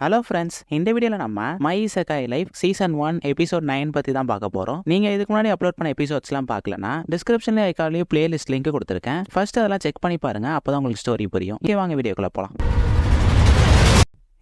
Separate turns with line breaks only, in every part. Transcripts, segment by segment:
Hello friends, இந்த வீடியோவில் நம்ம மை இசெகாய் லைஃப் சீசன் 1 எபிசோட் 9 பற்றி தான் பார்க்க போகிறோம். நீங்கள் இதுக்கு முன்னாடி அப்லோட் பண்ண எபிசோட்ஸ்லாம் பார்க்கலன்னா டிஸ்கிரிப்ஷனில் ஐக்காலையும் பிளேலிஸ்ட் லிங்க் கொடுத்துருக்கேன். ஃபர்ஸ்ட் அதெல்லாம் செக் பண்ணி பாருங்கள், அப்போ தான் உங்களுக்கு ஸ்டோரி புரியும். இங்கே வாங்க வீடியோக்குள்ளே போகலாம்.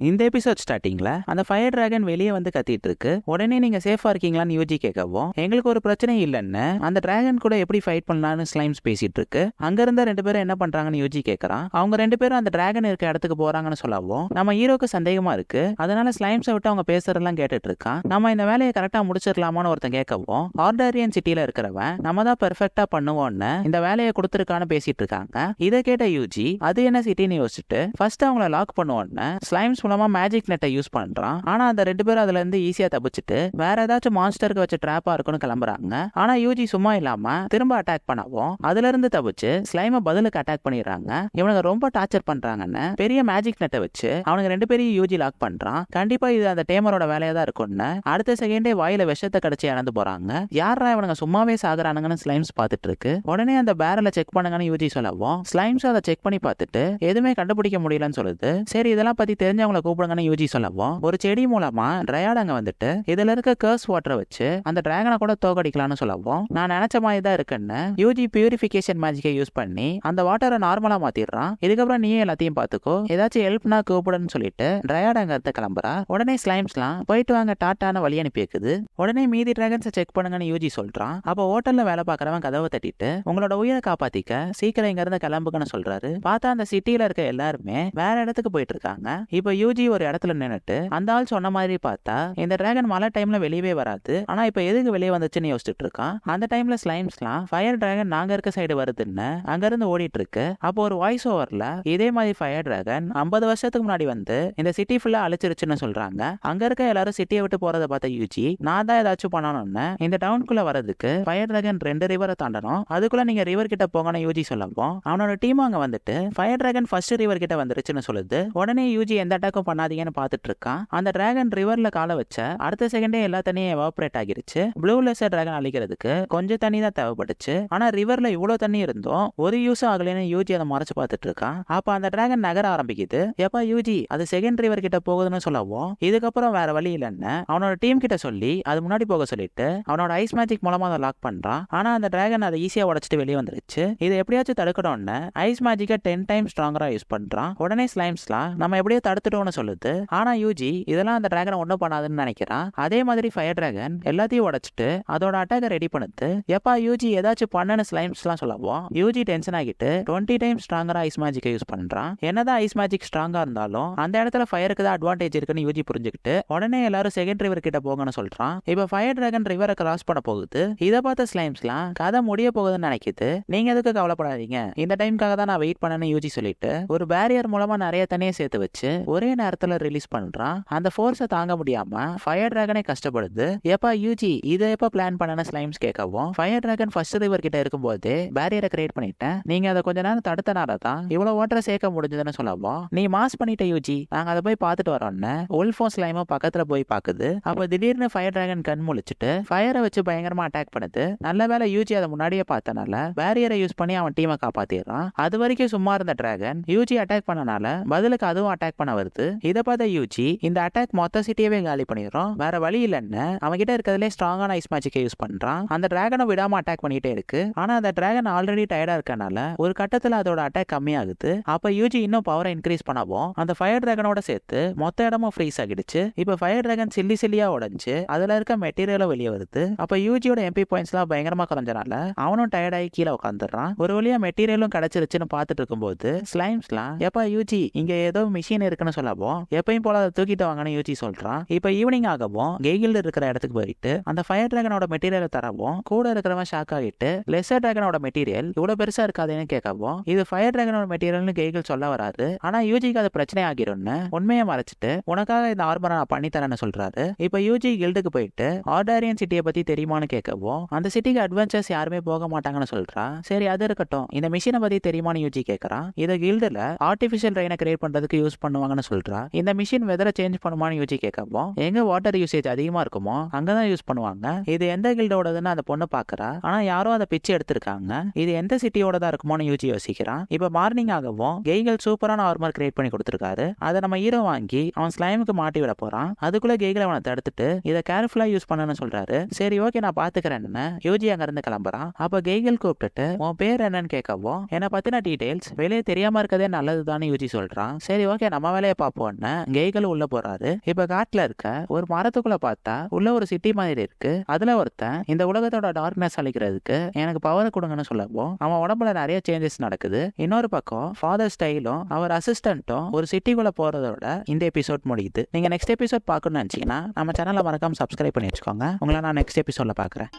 இந்த எபிசோட் ஸ்டார்டிங்ல அந்த ஃபயர் டிராகன் வெளியே வந்து கத்திட்டு இருக்கு. உடனே நீங்க சேஃபா இருக்கீங்களான்னு யூஜி கேட்கவும், எங்களுக்கு ஒரு பிரச்சனை இல்லைன்னு அந்த டிராகன் கூட எப்படி ஃபைட் பண்ணலாம்னு ஸ்லைம்ஸ் பேசிட்டு இருக்கு. அங்க இருந்த ரெண்டு பேரும் என்ன பண்றாங்கன்னு யூஜி கேட்கறான். அவங்க ரெண்டு பேரும் அந்த டிராகன் இருக்க இடத்துக்கு போறாங்கன்னு சொல்லவும், நம்ம ஹீரோக்கு சந்தேகமா இருக்கு. அதனால ஸ்லைம்ஸை விட்டு அவங்க பேசுறதெல்லாம் கேட்டுட்டு இருக்கான். நம்ம இந்த வேலையை கரெக்டா முடிச்சிடலாமான்னு ஒருத்தன் கேட்கவும், ஆர்டாரியன் சிட்டில இருக்கிறவன் நம்ம தான் பெர்ஃபெக்டா பண்ணுவோம்னு இந்த வேலையை கொடுத்துருக்கான்னு பேசிட்டு இருக்காங்க. இதை கேட்ட யூஜி அது என்ன சிட்டின்னு யோசிச்சுட்டு ஃபர்ஸ்ட் அவங்கள லாக் பண்ணுவோன்னு ஸ்லைம்ஸ் மூலமா மேஜிக் நெட்டை யூஸ் பண்றான். ஆனா அந்த ரெண்டு பேரும் அதுல இருந்து ஈஸியா தப்பிச்சுட்டு வேற ஏதாச்சும் மான்ஸ்டருக்கு வச்ச ட்ராப்பா இருக்குன்னு கிளம்புறாங்க. ஆனா யூஜி சும்மா இல்லாம திரும்ப அட்டாக் பண்ணவும் அதுல இருந்து தப்பிச்சு ஸ்லைம பதிலுக்கு அட்டாக் பண்ணிடுறாங்க. இவனுங்க ரொம்ப டார்ச்சர் பண்றாங்கன்னு பெரிய மேஜிக் நெட்டை வச்சு அவனுங்க ரெண்டு பேரையும் யூஜி லாக் பண்றான். கண்டிப்பா இது அந்த டேமரோட வேலையா தான் இருக்கும்னு அடுத்த செகண்டே வாயில விஷத்தை கடிச்சு இறந்து போறாங்க. யாரா இவனுங்க சும்மாவே சாகுறானுங்கன்னு ஸ்லைம்ஸ் பார்த்துட்டு இருக்கு. உடனே அந்த பேரலை செக் பண்ணுங்கன்னு யூஜி சொல்லவும் ஸ்லைம்ஸ் அதை செக் பண்ணி பார்த்துட்டு எதுவுமே கண்டுபிடிக்க முடியலன்னு சொல்லுது. சரி, இதெல்லாம் பத்தி தெரிஞ்சவங்களை கூப்பிடுங்கன்னு யூஜி சொல்லவும் ஒரு செடி மூலமா ட்ரையாட் அங்க வந்துட்டு இதுல இருக்க கர்ஸ் வாட்டரை வச்சு அந்த டிராகனை கூட தோக்கடிக்கலாம்னு சொல்லவும், நான் நினைச்ச மாதிரி தான் இருக்குன்னு யூஜி பியூரிஃபிகேஷன் மேஜிக்கை யூஸ் பண்ணி அந்த வாட்டரை நார்மலா மாத்திடுறான். இதுக்கப்புறம் நீயே எல்லாத்தையும் பாத்துக்கோ, ஏதாச்சும் ஹெல்ப்னா கூப்பிடுன்னு சொல்லிட்டு ட்ரையாட் அங்க இருந்து கிளம்புறா. உடனே ஸ்லைம்ஸ்லாம் போயிட்டு வாங்க டாட்டான வழி அனுப்பி வைக்குது. உடனே மீதி டிராகன்ஸை செக் பண்ணுங்கன்னு யூஜி சொல்றான். அப்போ ஹோட்டல்ல வேலை பார்க்கறவன் கதவை தட்டிட்டு உங்களோட உயிரை காப்பாத்திக்க சீக்கிரம் இங்க இருந்து கிளம்புங்கன்னு சொல்றாரு. பார்த்தா அந்த சிட்டியில இருக்க எல்லாருமே வேற இடத்துக்கு போயிட்டு இருக்காங்க. இப்போ யூஜி ஒரு இடத்துல நின்னுட்டு அந்த ஆள் சொன்ன மாதிரி பார்த்தா இந்த டிராகன் மழை டைம்ல வெளியவே வராது. ஆனா இப்ப எதுக்கு வெளியே வந்துச்சுன்னு யோசிச்சுட்டு இருக்கான். அந்த டைம்ல ஸ்லைம்ஸ்லாம் ஃபயர் டிராகன் நாங்க இருக்க சைடு வருதுன்னு அங்க இருந்து ஓடிட்டு இருக்கு. அப்போ ஒரு வாய்ஸ் ஓவர்ல இதே மாதிரி ஃபயர் டிராகன் 50 வருஷத்துக்கு முன்னாடி வந்து இந்த சிட்டி ஃபுல்லா அழிச்சிருச்சுன்னு சொல்றாங்க. அங்க இருக்க எல்லாரும் சிட்டியை விட்டு போறத பார்த்த யூஜி நான் தான் ஏதாச்சும் பண்ணணும்னு இந்த டவுனுக்குள்ள வரதுக்கு ஃபயர் டிராகன் 2 ரிவரை தாண்டணும், அதுக்குள்ள நீங்க ரிவர் கிட்ட போங்கன்னு யூஜி சொல்லவும் அவனோட டீம் அங்க வந்துட்டு ஃபயர் டிராகன் ஃபர்ஸ்ட் ரிவர் கிட்ட வந்துருச்சுன்னு சொல்லுது. உடனே யூஜி எந்த அட்டாக்கும் பண்ணாதீங்கன்னு பார்த்துட்டு இருக்கான். அந்த டிராகன் ரிவர்ல கால வச்ச அடுத்த செகண்டே எல்லா தண்ணியும் எவாபரேட் ஆகிருச்சு. ப்ளூ லெசர் டிராகன் அழிக்கிறதுக்கு கொஞ்சம் தண்ணி தான் தேவைப்பட்டுச்சு. ஆனா ரிவர்ல இவ்வளவு தண்ணி இருந்தும் ஒரு யூஸ் ஆகலன்னு யூஜி அதை மறைச்சு பார்த்துட்டு இருக்கான். அப்ப அந்த டிராகன் நகர ஆரம்பிக்குது. எப்ப யூஜி அது செகண்ட் ரிவர் கிட்ட போகுதுன்னு சொல்லவும் இதுக்கப்புறம் வேற வழி இல்லைன்னு அவனோட டீம் கிட்ட சொல்லி அது முன்னாடி போக சொல்லிட்டு அவனோட ஐஸ் மேஜிக் மூலமா அதை லாக் பண்றான். ஆனா அந்த டிராகன் அதை ஈஸியா உடைச்சிட்டு வெளியே வந்துருச்சு. இதை எப்படியாச்சும் தடுக்கணும்னு ஐஸ் மேஜிக்கை 10 டைம்ஸ் ஸ்ட்ராங்கரா யூஸ் பண்றான். உடனே ஸ்லைம்ஸ்லாம் நம்ம எப்படியோ தடுத்துட்டோம்னு சொல்லுது. ஆனா யூஜி இதெல்லாம் அந்த டிராகனை ஒன்றும் பண்ணாதுன்னு நினைக்கிறான். அதே மாதிரி ஃபயர் டிராகன் எல்லாத்தையும் உடைச்சிட்டு அதோட அட்டாக்கை ரெடி பண்ணுது. எப்பா யூஜி ஏதாச்சும் பண்ணனு ஸ்லைம்ஸ்லாம் சொல்லவும் யூஜி டென்ஷன் ஆகிட்டு 20 டைம்ஸ் ஸ்ட்ராங்கரா ஐஸ் மேஜிக்கை யூஸ் பண்றான். என்னதான் ஐஸ் மேஜிக் ஸ்ட்ராங்கா இருந்தாலும் அந்த இடத்துல ஃபயருக்கு தான் அட்வான்டேஜ் இருக்குன்னு யூஜி புரிஞ்சுக்கிட்டு உடனே எல்லாரும் செகண்ட் ரிவர் கிட்ட போங்கன்னு சொல்றான். இப்ப ஃபயர் டிராகன் ரிவரை கிராஸ் பண்ண போகுது. இதை பார்த்த ஸ்லைம்ஸ்லாம் கதை முடிய போகுதுன்னு நினைக்குது. நீங்க எதுக்கு கவலைப்படாதீங்க, இந்த டைம்காக தான் நான் வெயிட் பண்ணேன்னு யூஜி சொல்லிட்டு ஒரு பேரியர் மூலமா நிறைய தண்ணியை சேர்த்து வச்சு ஒரே நேரத்துல ரிலீஸ் பண்றான். அந்த ஃபோர்ஸை தாங்க முடியாம ஃபயர் டிராகனே கஷ்டப்படுது. எப்பா யூஜி இதை எப்ப பிளான் பண்ணன ஸ்லைம்ஸ் கேட்கவும், ஃபயர் டிராகன் ஃபர்ஸ்ட் ரிவர் கிட்ட இருக்கும்போது பேரியரை கிரியேட் பண்ணிட்டேன், நீங்க அதை கொஞ்ச நேரம் தடுத்தனால தான் இவ்வளவு வாட்டரை சேர்க்க முடிஞ்சதுன்னு சொல்லவும், நீ மாஸ் பண்ணிட்ட யூஜி, நாங்க அதை போய் பார்த்துட்டு வரோம்னு உல்ஃபோன் ஸ்லைமும் பக்கத்துல போய் பாக்குது. அப்ப திடீர்னு ஃபயர் டிராகன் கண் முழிச்சிட்டு ஃபயரை வச்சு பயங்கரமா அட்டாக் பண்ணுது. நல்ல வேளை யூஜி அதை முன்னாடியே பார்த்தனால பேரியரை யூஸ் பண்ணி அவன் டீமை காப்பாத்திடுறான். அது வரைக்கும் சும்மா இருந்த டிராகன் யூஜி அட்டாக் பண்ணனால பதிலுக்கு அதுவும் அட்டாக் பண்ண வருது. இதை பார்த்த யூஜி இந்த அட்டாக் மொத்த சிட்டியவே காலி பண்ணிடுறோம், வேற வழி இல்லைன்னு அவன்கிட்ட இருக்கிறதுலே ஸ்ட்ராங்கான ஐஸ் மேஜிக்கை யூஸ் பண்றான். அந்த டிராகனை விடாம அட்டாக் பண்ணிட்டே இருக்கு. ஆனா அந்த டிராகன் ஆல்ரெடி டயர்டா இருக்கனால ஒரு கட்டத்துல அதோட அட்டாக் கம்மியாகுது. அப்ப யூஜி இன்னும் பவரை இன்க்ரீஸ் பண்ணவும் அந்த ஃபயர் டிராகனோட சேர்த்து மொத்த இடமும் ஃப்ரீஸ் ஆகிடுச்சு. இப்ப ஃபயர் டிராகன் சில்லியா உடைஞ்சு அதுல இருக்க மெட்டீரியலும் வெளியே வருது. அப்ப யூஜியோட எம்பி பாயிண்ட்ஸ் எல்லாம் பயங்கரமா குறைஞ்சனால அவனும் டயர்டாகி கீழே உட்காந்துடுறான். ஒரு வழியா மெட்டீரியலும் கிடைச்சிருச்சுன்னு பார்த்துட்டு இருக்கும்போது ஸ்லைம்ஸ்லாம் எப்பா யூஜி இங்க ஏதோ மிஷின் இருக்குன்னு சொல்லவும் எப்பயும் போல அதை தூக்கிட்டு வாங்கன்னு யூஜி சொல்றான். இப்ப ஈவினிங் ஆகவும் கெய்கில் இருக்கிற இடத்துக்கு போயிட்டு அந்த ஃபயர் டிராகனோட மெட்டீரியலை தரவும் கூட இருக்கிறவன் ஷாக் ஆகிட்டு லெசர் டிராகனோட மெட்டீரியல் இவ்வளவு பெருசா இருக்காதுன்னு கேட்கவும் இது ஃபயர் டிராகனோட மெட்டீரியல்னு கெய்கில் சொல்ல வராது. ஆனா யூஜிக்கு அது பிரச்சனை ஆகிரும்னு உண்மையை மறைச்சிட்டு உனக்காக இந்த ஆர்மரை நான் பண்ணி தரேன்னு சொல்றாரு. இப்ப யூஜி கில்டுக்கு போயிட்டு ஆர்டாரியன் சிட்டியை பத்தி தெரியுமான்னு கேட்கவும் அந்த சிட்டிக்கு அட்வென்ச்சர்ஸ் யாருமே போக மாட்டாங்கன்னு சொல்றா. சரி அது இருக்கட்டும், இந்த மிஷினை பத்தி தெரியுமான்னு யூஜி கேட்கறான். இதை கில்டுல ஆர்டிபிஷியல் ரெயினை கிரியேட் பண்றதுக்கு யூஸ் பண்ணுவாங்கன்னு சொல்றான். சொல்றா. இந்த மிஷின் வெதரை சேஞ்ச் பண்ணுமான்னு யூஜி கேட்கவும், எங்க வாட்டர் யூசேஜ் அதிகமா இருக்குமோ அங்கதான் யூஸ் பண்ணுவாங்க. இது எந்த கில்டோடதுன்னு அந்த பொண்ணு பாக்குறா. ஆனா யாரோ அதை பிச்சு எடுத்திருக்காங்க. இது எந்த சிட்டியோட தான் இருக்குமோன்னு யூஜி யோசிக்கிறான். இப்ப மார்னிங் ஆகவும் கெய்கல் சூப்பரான ஆர்மர் கிரியேட் பண்ணி கொடுத்திருக்காரு. அதை நம்ம ஹீரோ வாங்கி அவன் ஸ்லைமுக்கு மாட்டி விட போறான். அதுக்குள்ள கெய்கல் அவனை தடுத்துட்டு இதை கேர்ஃபுல்லா யூஸ் பண்ணணும்னு சொல்றாரு. சரி ஓகே நான் பாத்துக்கிறேன்னு யூஜி அங்க இருந்து கிளம்புறான். அப்ப கெய்கல் கூப்பிட்டுட்டு உன் பேர் என்னன்னு கேட்கவும், என்னை பத்தின டீடைல்ஸ் வெளியே தெரியாம இருக்கதே நல்லதுதான் யூஜி சொல்றான். சரி ஓகே நம்ம வேலையை பார்ப்போம்னு கெய்கல் உள்ள போறாரு. இப்ப காட்டுல இருக்க ஒரு மரத்துக்குள்ள பார்த்தா உள்ள ஒரு சிட்டி மாதிரி இருக்கு. அதுல ஒருத்தன் இந்த உலகத்தோட டார்க்னஸ் அழிக்கிறதுக்கு எனக்கு பவர் கொடுங்கன்னு சொல்லவும் அவன் உடம்புல நிறைய சேஞ்சஸ் நடக்குது. இன்னொரு பக்கம் ஃபாதர் ஸ்டைலும் அவர் அசிஸ்டன்ட்டும் ஒரு சிட்டிக்குள்ள போறதோட இந்த எபிசோட் முடியுது. நீங்க நெக்ஸ்ட் எபிசோட் பார்க்கணும்னு நினைச்சீங்கன்னா நம்ம சேனலை மறக்காம சப்ஸ்கிரைப் பண்ணி வச்சுக்கோங்க. உங்களை நான் நெக்ஸ்ட் எபிசோட்ல பாக்குறேன்.